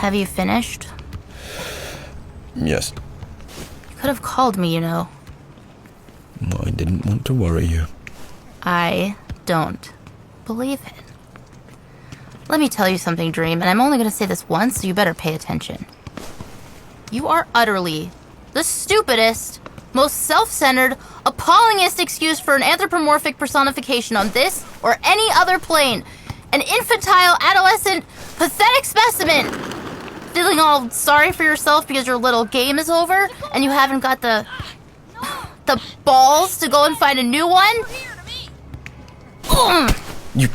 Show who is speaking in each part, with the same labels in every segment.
Speaker 1: Have you finished?
Speaker 2: Yes.
Speaker 1: You could have called me, you know.
Speaker 2: I didn't want to worry you.
Speaker 1: I don't believe it. Let me tell you something, Dream, and I'm only going to say this once, so you better pay attention. You are utterly the stupidest, most self-centered, appallingest excuse for an anthropomorphic personification on this or any other plane. An infantile, adolescent, pathetic specimen. Feeling all sorry for yourself because your little game is over and you haven't got the balls to go and find a new one?
Speaker 2: You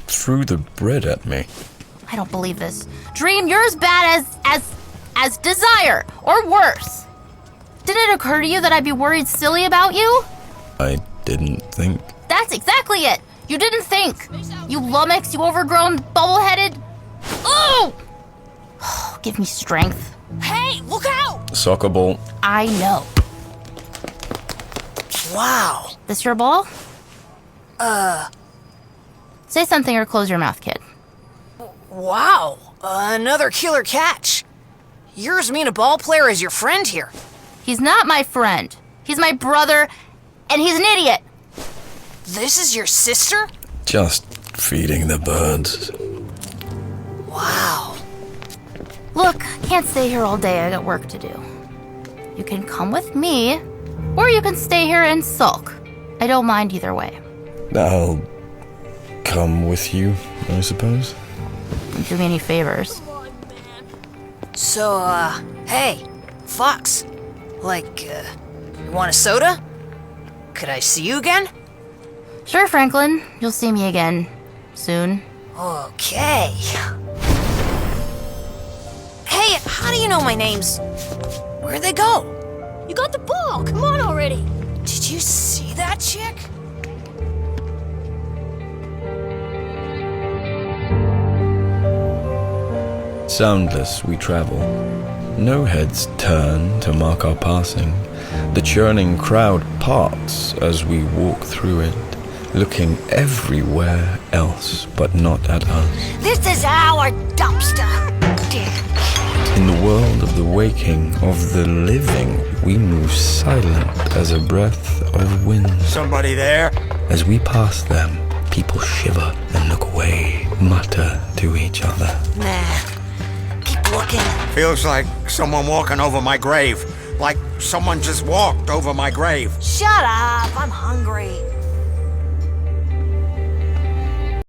Speaker 2: threw the bread at me.
Speaker 1: I don't believe this. Dream, you're as bad as Desire, or worse. Did it occur to you that I'd be worried silly about you?
Speaker 2: I didn't think.
Speaker 1: That's exactly it. You didn't think. You lummox, you overgrown, bubble-headed. Oh! Give me strength.
Speaker 3: Hey, look out!
Speaker 2: Soccer ball.
Speaker 1: I know.
Speaker 3: Wow.
Speaker 1: This your ball? Say something or close your mouth, kid.
Speaker 3: Wow. Another killer catch. You're as mean a ball player as your friend here.
Speaker 1: He's not my friend. He's my brother, and he's an idiot.
Speaker 3: This is your sister?
Speaker 2: Just feeding the birds.
Speaker 3: Wow.
Speaker 1: Look, I can't stay here all day. I got work to do. You can come with me, or you can stay here and sulk. I don't mind either way.
Speaker 2: I'll come with you, I suppose.
Speaker 1: Don't do me any favors.
Speaker 3: So, hey, Fox. Like, you want a soda? Could I see you again?
Speaker 1: Sure, Franklin. You'll see me again soon.
Speaker 3: Okay. Hey, how do you know my name's... Where'd they go?
Speaker 4: You got the ball! Come on already!
Speaker 3: Did you see that chick?
Speaker 2: Soundless we travel. No heads turn to mark our passing. The churning crowd parts as we walk through it, looking everywhere else but not at us.
Speaker 4: This is our dumpster!
Speaker 2: In the world of the waking, of the living, we move silent as a breath of wind.
Speaker 5: Somebody there?
Speaker 2: As we pass them, people shiver and look away, mutter to each other.
Speaker 3: Nah. Keep looking.
Speaker 5: Feels like someone walking over my grave. Like someone just walked over my grave.
Speaker 3: Shut up, I'm hungry.